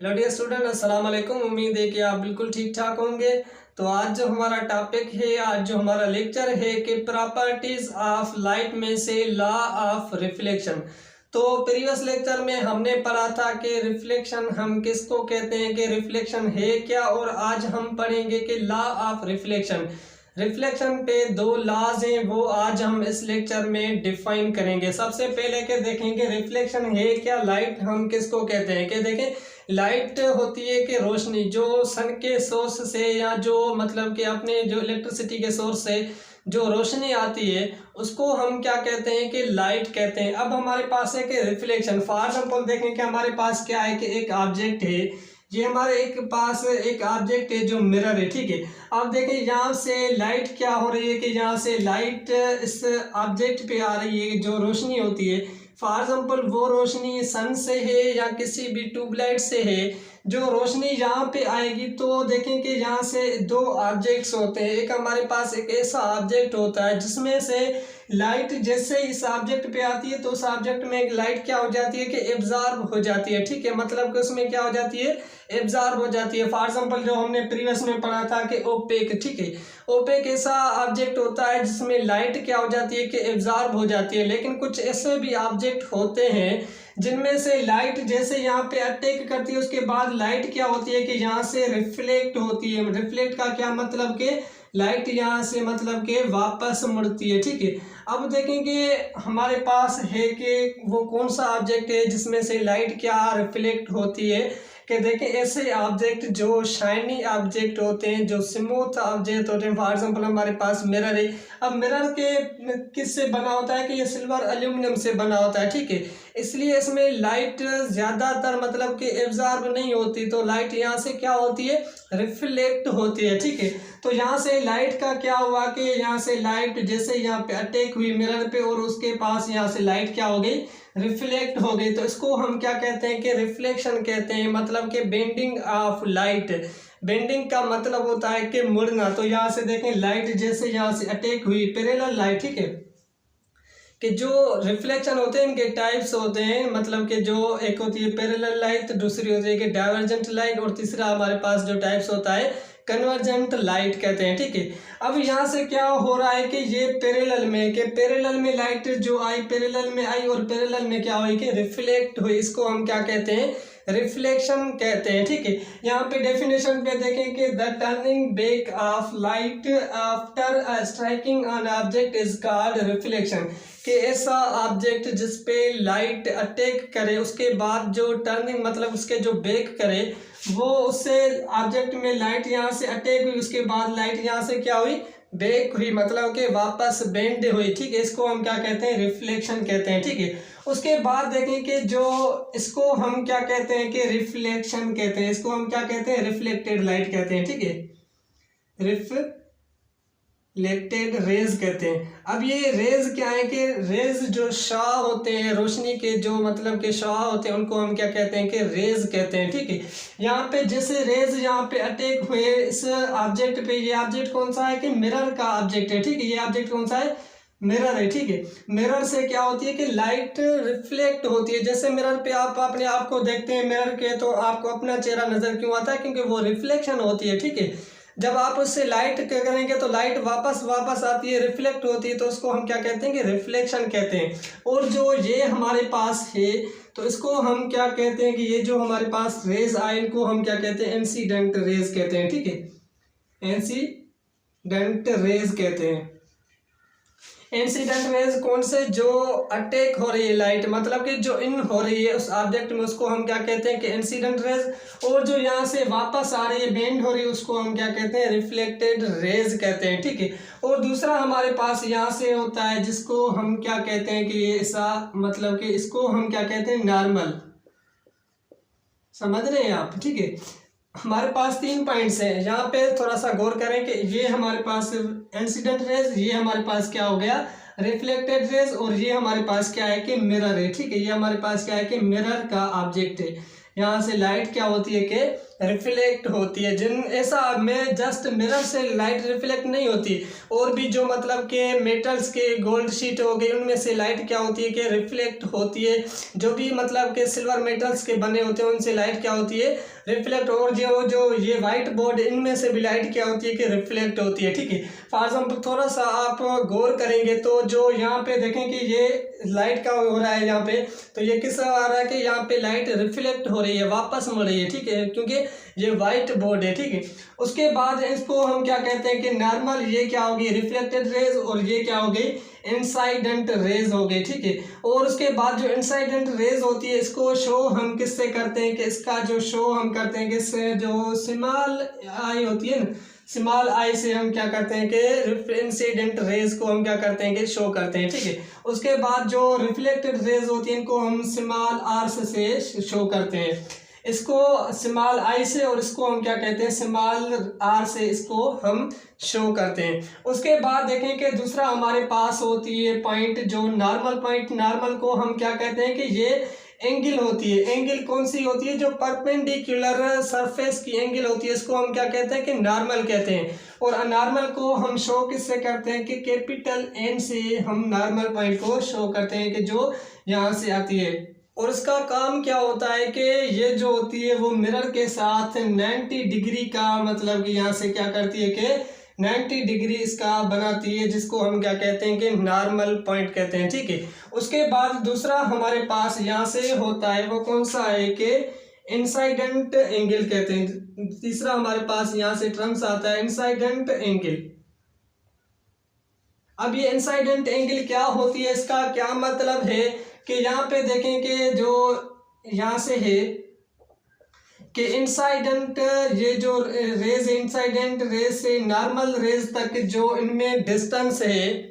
Hello dear student, अस्सलाम वालेकुम। उम्मीद है कि आप बिल्कुल ठीक ठाक होंगे। तो आज जो हमारा टॉपिक है, आज जो हमारा लेक्चर है कि प्रॉपर्टीज ऑफ लाइट में से लॉ ऑफ रिफ्लेक्शन। तो प्रीवियस लेक्चर में हमने पढ़ा था कि रिफ्लेक्शन हम किसको कहते हैं, कि रिफ्लेक्शन है क्या, और आज हम पढ़ेंगे कि लॉ ऑफ रिफ्लेक्शन। रिफ्लेक्शन पे दो लॉज हैं, वो आज हम इस लेक्चर में डिफाइन करेंगे। सबसे पहले के देखेंगे रिफ्लेक्शन है क्या, लाइट हम किसको कहते हैं। कि देखें, लाइट होती है कि रोशनी जो सन के सोर्स से या जो मतलब कि अपने जो इलेक्ट्रिसिटी के सोर्स से जो रोशनी आती है उसको हम क्या कहते हैं, कि लाइट कहते हैं। अब हमारे पास है कि रिफ्लेक्शन। फॉर एग्जाम्पल देखें कि हमारे पास क्या है, कि एक ऑब्जेक्ट है, ये हमारे एक पास एक ऑब्जेक्ट है जो मिरर है, ठीक है। अब देखें यहाँ से लाइट क्या हो रही है, कि यहाँ से लाइट इस ऑब्जेक्ट पे आ रही है, जो रोशनी होती है। फॉर एग्जाम्पल वो रोशनी सन से है या किसी भी ट्यूबलाइट से है, जो रोशनी यहाँ पे आएगी तो देखें कि यहाँ से दो ऑब्जेक्ट्स होते हैं। एक हमारे पास एक ऐसा ऑब्जेक्ट होता है जिसमें से लाइट जैसे इस ऑब्जेक्ट पे आती है तो उस ऑब्जेक्ट में एक लाइट क्या हो जाती है, कि एब्जॉर्ब हो जाती है, ठीक है। मतलब कि उसमें क्या हो जाती है, एब्जॉर्ब हो जाती है। फॉर एग्जाम्पल जो हमने प्रीवियस में पढ़ा था कि ओपेक, ठीक है। ओपेक ऐसा ऑब्जेक्ट होता है जिसमें लाइट क्या हो जाती है, कि एब्जॉर्ब हो जाती है। लेकिन कुछ ऐसे भी ऑब्जेक्ट होते हैं जिनमें से लाइट जैसे यहाँ पे अटैक करती है, उसके बाद लाइट क्या होती है, कि यहाँ से रिफ्लेक्ट होती है। रिफ्लेक्ट का क्या मतलब, कि लाइट यहाँ से मतलब कि वापस मुड़ती है, ठीक है। अब देखेंगे हमारे पास है कि वो कौन सा ऑब्जेक्ट है जिसमें से लाइट क्या रिफ्लेक्ट होती है। कि देखें ऐसे ऑब्जेक्ट जो शाइनी ऑब्जेक्ट होते हैं, जो स्मूथ ऑब्जेक्ट होते हैं। फॉर एग्जांपल हमारे पास मिरर है। अब मिरर के किससे बना होता है, कि ये सिल्वर एल्यूमिनियम से बना होता है, ठीक है। इसलिए इसमें लाइट ज़्यादातर मतलब कि एब्जॉर्ब नहीं होती, तो लाइट यहाँ से क्या होती है, रिफ्लेक्ट होती है, ठीक है। तो यहाँ से लाइट का क्या हुआ, कि यहाँ से लाइट जैसे यहाँ पे अटैक हुई मिरर पे और उसके पास यहाँ से लाइट क्या हो गई, रिफ्लेक्ट हो गई। तो इसको हम क्या कहते हैं, कि रिफ्लेक्शन कहते हैं। मतलब कि बेंडिंग ऑफ लाइट। बेंडिंग का मतलब होता है कि मुड़ना। तो यहाँ से देखें लाइट जैसे यहाँ से अटैक हुई, पैरेलल लाइट, ठीक है। कि जो रिफ्लेक्शन होते हैं इनके टाइप्स होते हैं, मतलब कि जो एक होती है पैरेलल लाइट, दूसरी होती है कि डाइवर्जेंट लाइट, और तीसरा हमारे पास जो टाइप्स होता है कन्वर्जेंट लाइट कहते हैं, ठीक है। अब यहाँ से क्या हो रहा है, कि ये पैरेलल में, कि पैरेलल में लाइट जो आई, पैरेलल में आई और पैरेलल में क्या हुई, कि रिफ्लेक्ट हुई। इसको हम क्या कहते हैं, रिफ्लेक्शन कहते हैं, ठीक है। यहाँ पे डेफिनेशन पे देखें कि the turning back of light after striking on object is called reflection. कि ऐसा ऑब्जेक्ट जिस पे लाइट अटैक करे उसके बाद जो टर्निंग मतलब उसके जो बैक करे, वो उससे ऑब्जेक्ट में लाइट यहाँ से अटैक हुई, उसके बाद लाइट यहाँ से क्या हुई, बैक हुई, मतलब कि वापस बेंड हुई, ठीक है। इसको हम क्या कहते हैं, रिफ्लेक्शन कहते हैं, ठीक है। उसके बाद देखें कि जो इसको हम क्या कहते हैं, कि रिफ्लेक्शन कहते हैं। इसको हम क्या कहते हैं, रिफ्लेक्टेड लाइट कहते हैं, ठीक है। रिफ्लेक्टेड रेज कहते हैं। अब ये रेज क्या है, कि रेज जो शॉ होते हैं, रोशनी के जो मतलब के शॉ होते हैं, उनको हम क्या कहते हैं, कि रेज कहते हैं, ठीक है। यहाँ पे जैसे रेज यहाँ पे अटैक हुए इस ऑब्जेक्ट पे, ये ऑब्जेक्ट कौन सा है, कि मिरर का ऑब्जेक्ट है, ठीक है। ये ऑब्जेक्ट कौन सा है, मिरर है, ठीक है। मिरर से क्या होती है, कि लाइट रिफ्लेक्ट होती है। जैसे मिरर पे आप अपने आप को देखते हैं मिरर के, तो आपको अपना चेहरा नजर क्यों आता है, क्योंकि वो रिफ्लेक्शन होती है, ठीक है। जब आप उससे लाइट क्या करेंगे तो लाइट वापस आती है, रिफ्लेक्ट होती है, तो उसको हम क्या कहते हैं, कि रिफ्लेक्शन कहते हैं। और जो ये हमारे पास है तो इसको हम क्या कहते हैं, कि ये जो हमारे पास रेज आए इनको हम क्या कहते हैं, इंसिडेंट रेज कहते हैं, ठीक है। इंसिडेंट रेज कहते हैं। इंसिडेंट रेज कौन से, जो अटैक हो रही है लाइट, मतलब कि जो इन हो रही है उस ऑब्जेक्ट में, उसको हम क्या कहते हैं, कि इंसिडेंट रेज। और जो यहाँ से वापस आ रही है, बेंड हो रही है, उसको हम क्या कहते हैं, रिफ्लेक्टेड रेज कहते हैं, ठीक है। और दूसरा हमारे पास यहाँ से होता है जिसको हम क्या कहते हैं, कि ऐसा मतलब कि इसको हम क्या कहते हैं, नॉर्मल। समझ रहे हैं आप, ठीक है। हमारे पास 3 पॉइंट्स हैं, यहाँ पे थोड़ा सा गौर करें कि ये हमारे पास इंसिडेंट रेज, ये हमारे पास क्या हो गया, रिफ्लेक्टेड रेज, और ये हमारे पास क्या है, कि मिरर है, ठीक है। ये हमारे पास क्या है, कि मिरर का ऑब्जेक्ट है। यहाँ से लाइट क्या होती है कि रिफ्लेक्ट होती है। जिन ऐसा में जस्ट मिरर से लाइट रिफ्लेक्ट नहीं होती, और भी जो मतलब के मेटल्स के गोल्ड शीट हो गई उनमें से लाइट क्या होती है कि रिफ्लेक्ट होती है। जो भी मतलब के सिल्वर मेटल्स के बने होते हैं उनसे लाइट क्या होती है रिफ्लेक्ट। और जो ये वाइट बोर्ड इनमें से भी लाइट क्या होती है कि रिफ्लेक्ट होती है। ठीक है, फॉर एग्जाम्पल थोड़ा सा आप गौर करेंगे तो जो यहाँ पे देखें कि ये लाइट का हो रहा है यहाँ पे, तो ये किस आ रहा है कि यहाँ पे लाइट रिफ्लेक्ट हो रही है, वापस मुड़ रही है। ठीक है, क्योंकि ये वाइट बोर्ड है। ठीक है, उसके बाद इसको हम क्या कहते हैं कि नॉर्मल, ये क्या होगी रिफ्लेक्टेड रेज, और ये क्या हो गई इंसाइडेंट रेज हो गई। ठीक है, और उसके बाद जो इंसाइडेंट रेज होती है इसको शो हम किससे करते हैं कि इसका जो शो हम करते हैं कि जो स्मॉल आई होती है ना, स्मॉल आई से हम क्या करते हैं कि इंसिडेंट रेज को हम क्या करते हैं कि शो करते हैं। ठीक है, उसके बाद जो रिफ्लेक्टेड रेज होती है इनको हम स्मॉल आर से शो करते हैं, इसको स्मॉल आई से, और इसको हम क्या कहते हैं स्मॉल आर से इसको हम शो करते हैं। उसके बाद देखें कि दूसरा हमारे पास होती है पॉइंट, जो नॉर्मल पॉइंट। नॉर्मल को हम क्या कहते हैं कि ये एंगल होती है। एंगल कौन सी होती है, जो परपेंडिकुलर सरफेस की एंगल होती है, इसको हम क्या कहते हैं कि नॉर्मल कहते हैं। और नॉर्मल को हम शो किससे करते हैं कि कैपिटल एन से हम नॉर्मल पॉइंट को शो करते हैं कि जो यहाँ से आती है। और इसका काम क्या होता है कि ये जो होती है वो मिरर के साथ 90 डिग्री का मतलब कि यहाँ से क्या करती है कि 90 डिग्री इसका बनाती है, जिसको हम क्या कहते हैं कि नॉर्मल पॉइंट कहते हैं। ठीक है, उसके बाद दूसरा हमारे पास यहाँ से होता है वो कौन सा है कि इंसाइडेंट एंगल कहते हैं। तीसरा हमारे पास यहाँ से टर्म्स आता है इंसाइडेंट एंगल। अब ये इंसाइडेंट एंगल क्या होती है, इसका क्या मतलब है कि यहाँ पे देखें कि जो यहाँ से है कि इंसाइडेंट, ये जो रेज इंसाइडेंट रेज से नॉर्मल रेज तक जो इनमें डिस्टेंस है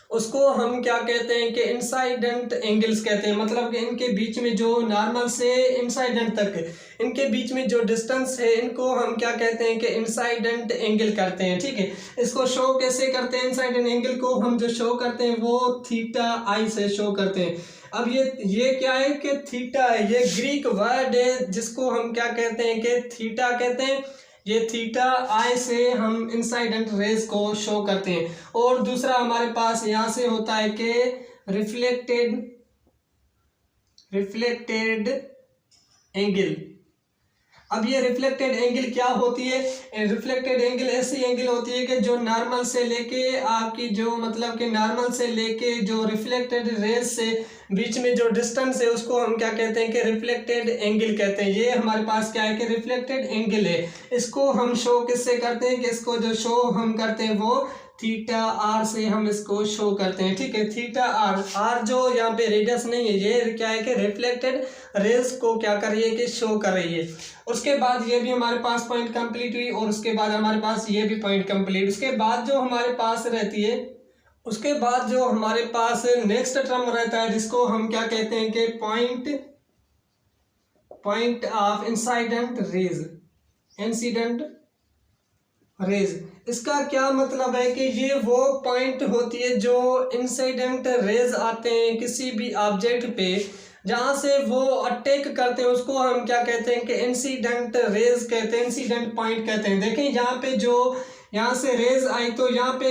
उसको हम क्या कहते हैं कि इंसाइडेंट एंगल्स कहते हैं। मतलब कि इनके बीच में जो नॉर्मल से इंसाइडेंट तक इनके बीच में जो डिस्टेंस है इनको हम क्या कहते हैं कि इंसाइडेंट एंगल करते हैं। ठीक है, इसको शो कैसे करते हैं, इंसाइडेंट एंगल को हम जो शो करते हैं वो थीटा आई से शो करते हैं। अब ये क्या है कि थीटा है, ये ग्रीक वर्ड है जिसको हम क्या कहते हैं कि थीटा कहते हैं। ये थीटा आई से हम इंसाइडेंट रेज को शो करते हैं। और दूसरा हमारे पास यहाँ से होता है कि रिफ्लेक्टेड एंगल। अब ये रिफ्लेक्टेड एंगल क्या होती है, रिफ्लेक्टेड एंगल ऐसी एंगल होती है कि जो नॉर्मल से लेके आपकी जो मतलब कि नॉर्मल से लेके जो रिफ्लेक्टेड रेज से बीच में जो डिस्टेंस है उसको हम क्या कहते हैं कि रिफ्लेक्टेड एंगल कहते हैं। ये हमारे पास क्या है कि रिफ्लेक्टेड एंगल है। इसको हम शो किससे करते हैं कि इसको जो शो हम करते हैं वो थीटा आर से हम इसको शो करते हैं। ठीक है, थीटा आर, आर जो यहाँ पे रेडियस नहीं है, ये क्या है कि रिफ्लेक्टेड रेज को क्या कर रही है कि शो कर रही है। उसके बाद ये भी हमारे पास पॉइंट कंप्लीट हुई, और उसके बाद हमारे पास ये भी पॉइंट कंप्लीट। उसके बाद जो हमारे पास रहती है, उसके बाद जो हमारे पास नेक्स्ट टर्म रहता है जिसको हम क्या कहते हैं कि पॉइंट ऑफ इंसाइडेंट रेज। इसका क्या मतलब है कि ये वो पॉइंट होती है जो इंसिडेंट रेज आते हैं किसी भी ऑब्जेक्ट पे, जहाँ से वो अटैक करते हैं उसको हम क्या कहते हैं कि इंसिडेंट रेज कहते हैं, इंसिडेंट पॉइंट कहते हैं। देखें यहाँ पे जो यहाँ से रेज आई तो यहाँ पे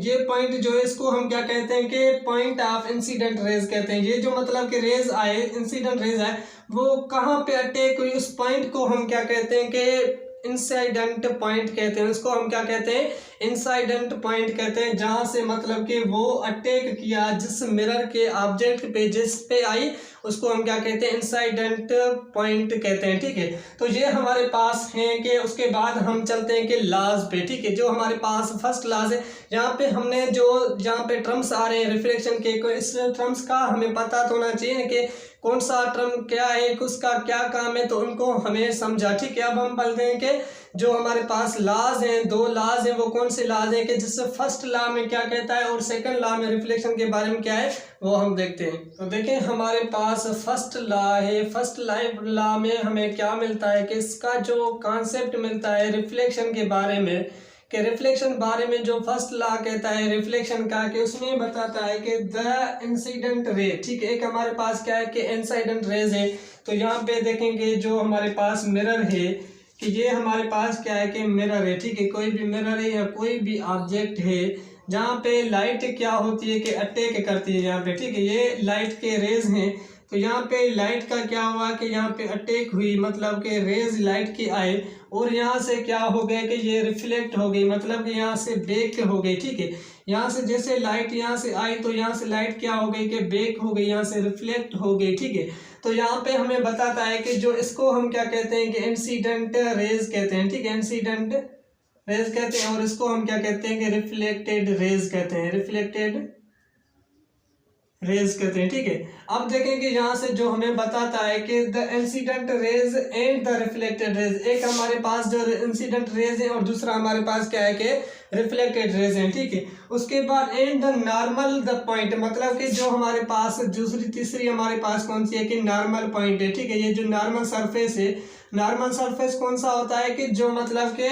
ये पॉइंट जो है इसको हम क्या कहते हैं कि पॉइंट ऑफ इंसिडेंट रेज कहते हैं। ये जो मतलब कि रेज आए, इंसिडेंट रेज आए, वो कहाँ पे अटैक हुई उस पॉइंट को हम क्या कहते हैं कि इंसाइडेंट पॉइंट कहते हैं। उसको हम क्या कहते हैं, इंसाइडेंट पॉइंट कहते हैं, जहां से मतलब कि वो अटैक किया जिस मिरर के ऑब्जेक्ट पे जिस पे आई उसको हम क्या कहते हैं, इंसाइडेंट पॉइंट कहते हैं। ठीक है, तो ये हमारे पास हैं कि उसके बाद हम चलते हैं कि लॉज पे। ठीक है, जो हमारे पास फर्स्ट लॉज है, यहाँ पे हमने जो जहाँ पे टर्म्स आ रहे हैं रिफ्लेक्शन के, इस टर्म्स का हमें पता तो होना चाहिए कि कौन सा टर्म क्या है, उसका क्या काम है, तो उनको हमें समझा। ठीक है, अब हम बोलते हैं कि जो हमारे पास लॉज हैं, दो लॉज हैं, वो कौन से लॉज हैं कि जिससे फर्स्ट लॉ में क्या कहता है और सेकंड लॉ में रिफ्लेक्शन के बारे में क्या है वो हम देखते हैं। तो देखें हमारे पास फर्स्ट लॉ है, फर्स्ट लॉ में हमें क्या मिलता है कि इसका जो कॉन्सेप्ट मिलता है रिफ्लेक्शन के बारे में कि रिफ्लेक्शन बारे में जो फर्स्ट लॉ कहता है रिफ्लेक्शन का, कि उसमें बताता है कि द इंसिडेंट रे, ठीक है, एक हमारे पास क्या है कि इंसिडेंट रेज है। तो यहाँ पे देखेंगे जो हमारे पास मिरर है कि ये हमारे पास क्या है कि मिरर है, ठीक है, कोई भी मिरर है या कोई भी ऑब्जेक्ट है जहाँ पे लाइट क्या होती है कि अटैक करती है यहाँ पे, ठीक है, ये लाइट के रेज हैं। तो यहाँ पे लाइट का क्या हुआ कि यहाँ पे अटैक हुई, मतलब कि रेज लाइट की आए और यहाँ से क्या हो गया कि ये रिफ्लेक्ट हो गई, मतलब कि यहाँ से बेक हो गई, ठीक है। यहाँ से जैसे लाइट यहाँ से आई तो यहाँ से लाइट क्या हो गई कि बेक हो गई, यहाँ से रिफ्लेक्ट हो गई, ठीक है। तो यहाँ पे हमें बताता है कि जो इसको हम क्या कहते हैं कि इंसिडेंट रेज कहते हैं, ठीक है, इंसिडेंट रेज कहते हैं, और इसको हम क्या कहते हैं कि रिफ्लेक्टेड रेज कहते हैं, रिफ्लेक्टेड रेज कहते हैं, ठीक है। अब देखेंगे यहाँ से जो हमें बताता है कि the incident raise and the reflected raise, एक हमारे पास जो इंसिडेंट रेज है और दूसरा हमारे पास क्या है कि रिफ्लेक्टेड रेज है, ठीक है। उसके बाद and the normal the point, मतलब कि जो हमारे पास दूसरी तीसरी हमारे पास कौन सी है कि नॉर्मल पॉइंट है, ठीक है। ये जो नॉर्मल सरफेस है, नॉर्मल सरफेस कौन सा होता है कि जो मतलब के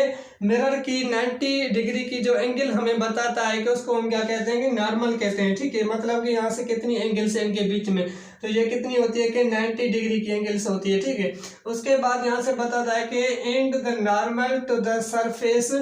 मिरर की 90 डिग्री की जो एंगल हमें बताता है कि उसको हम क्या कहते हैं कि नॉर्मल कहते हैं, ठीक है। मतलब कि यहाँ से कितनी एंगल्स है इनके बीच में, तो ये कितनी होती है कि 90 डिग्री की एंगल्स होती है, ठीक है। उसके बाद यहाँ से बताता है कि and the normal to the surface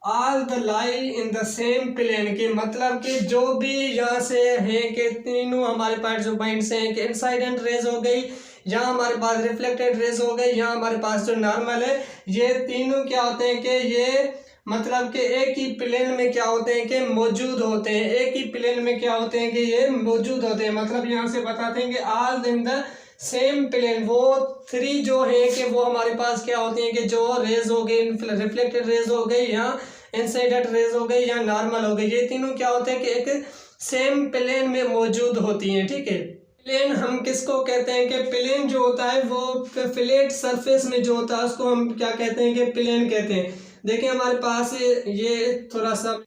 all the lie in the same plane, के मतलब कि जो भी यहाँ से है कि तीनों हमारे पास जो पॉइंट्स हैं कि इंसिडेंट रेज हो गई, यहाँ हमारे पास रिफ्लेक्टेड रेज हो गई, यहाँ हमारे पास जो नॉर्मल है, ये तीनों क्या होते हैं कि ये मतलब कि एक ही प्लेन में क्या होते हैं कि मौजूद होते हैं, एक ही प्लेन में क्या होते हैं कि ये मौजूद होते हैं। मतलब यहाँ से बताते हैं कि all in the same plane, वो थ्री जो है कि वो हमारे पास क्या होती हैं कि जो रेज हो गई, रिफ्लेक्टेड रेज हो गई या इंसिडेंट रेज हो गई या नॉर्मल हो गई, ये तीनों क्या होते हैं कि एक सेम प्लेन में मौजूद होती हैं, ठीक है। प्लेन हम किसको कहते हैं कि प्लेन जो होता है वो फ्लैट सरफेस में जो होता है उसको हम क्या कहते हैं कि प्लेन कहते हैं। देखिए हमारे पास ये थोड़ा सा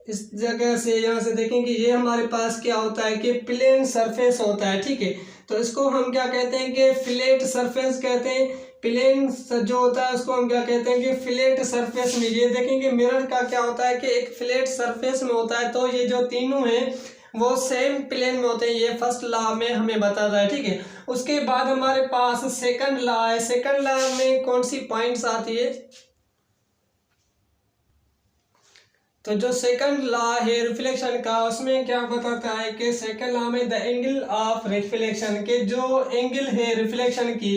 इस जगह से यहाँ से देखेंगे, ये हमारे पास क्या होता है कि प्लेन सरफेस होता है, ठीक है। तो इसको हम क्या कहते हैं कि फ्लैट सरफेस कहते हैं। प्लेन जो होता है उसको हम क्या कहते हैं कि फ्लैट सरफेस में, ये देखेंगे मिरर का क्या होता है कि एक फ्लैट सरफेस में होता है। तो ये जो तीनों हैं वो सेम प्लेन में होते हैं, ये फर्स्ट लॉ में हमें बताता है, ठीक है। उसके बाद हमारे पास सेकंड लॉ है। सेकंड लॉ में कौन सी पॉइंट्स आती है, तो जो सेकंड लॉ है रिफ्लेक्शन का, उसमें क्या बताता है कि सेकंड लॉ में द एंगल ऑफ रिफ्लेक्शन, के जो एंगल है रिफ्लेक्शन की,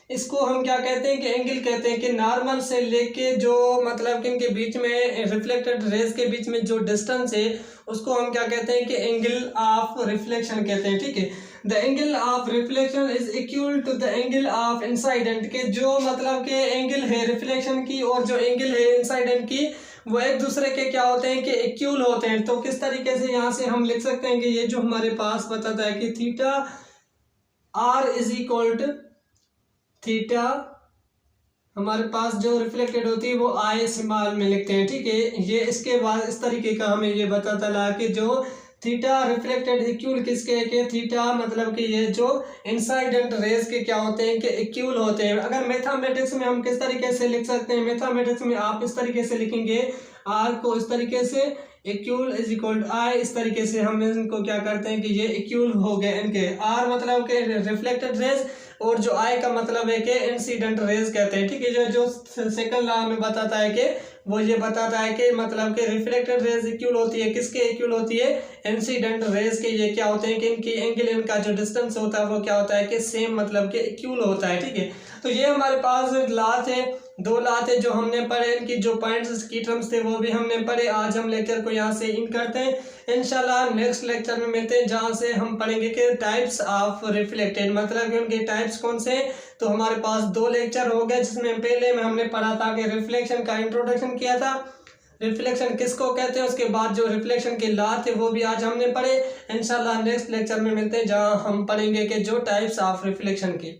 इसको हम क्या कहते हैं कि एंगल कहते हैं कि नॉर्मल से लेके जो मतलब कि इनके बीच में रिफ्लेक्टेड रेज के बीच में जो डिस्टेंस है उसको हम क्या कहते हैं कि एंगल ऑफ रिफ्लेक्शन कहते हैं, ठीक है। The angle of reflection is equal to the angle of incidence, के जो मतलब के एंगल है रिफ्लेक्शन की और जो एंगल है इंसाइडेंट की वो एक दूसरे के क्या होते हैं कि इक्वल होते हैं। तो किस तरीके से यहाँ से हम लिख सकते हैं कि ये जो हमारे पास बताता है कि theta r is equal to theta, हमारे पास जो रिफ्लेक्टेड होती है वो आई स्मॉल में लिखते हैं, ठीक है। ये इसके बाद इस तरीके का हमें ये बताता रहा कि जो थीटा रिफ्लेक्टेड इक्वल किसके के, थीटा मतलब कि ये जो इंसाइडेंट रेज के क्या होते हैं कि इक्वल होते हैं। अगर मैथमेटिक्स में हम किस तरीके से लिख सकते हैं, मैथमेटिक्स में आप इस तरीके से लिखेंगे आर को इस तरीके से, इक्वल इज इक्वल टू आई, इस तरीके से हम इनको क्या करते हैं कि ये इक्वल हो गए इनके। आर मतलब के रिफ्लेक्टेड रेज और जो आई का मतलब है कि इंसिडेंट रेज कहते हैं, ठीक है। जो सेकंड लॉ में बताता है कि वो ये बताता है कि मतलब कि रिफ्लेक्टेड रेज इक्वल होती है किसके, इक्वल होती है इंसिडेंट रेज के। ये क्या होते हैं कि इनकी एंगल, इनका जो डिस्टेंस होता है वो क्या होता है कि सेम मतलब कि इक्वल होता है, ठीक है। तो ये हमारे पास लॉ थे, दो लॉ थे जो हमने पढ़े, इनकी जो पॉइंट्स की टर्म्स थे वो भी हमने पढ़े। आज हम लेक्चर को यहाँ से इन करते हैं। इंशाल्लाह नेक्स्ट लेक्चर में मिलते हैं जहाँ से हम पढ़ेंगे कि टाइप्स ऑफ रिफ्लेक्टेड, मतलब कि उनके टाइप्स कौन से हैं। तो हमारे पास दो लेक्चर हो गए जिसमें पहले में हमने पढ़ा था कि रिफ्लेक्शन का इंट्रोडक्शन किया था, रिफ्लेक्शन किसको कहते हैं, उसके बाद जो रिफ्लेक्शन के लॉ थे वो भी आज हमने पढ़े। इंशाल्लाह नेक्स्ट लेक्चर में मिलते हैं जहाँ हम पढ़ेंगे कि जो टाइप्स ऑफ रिफ्लेक्शन के।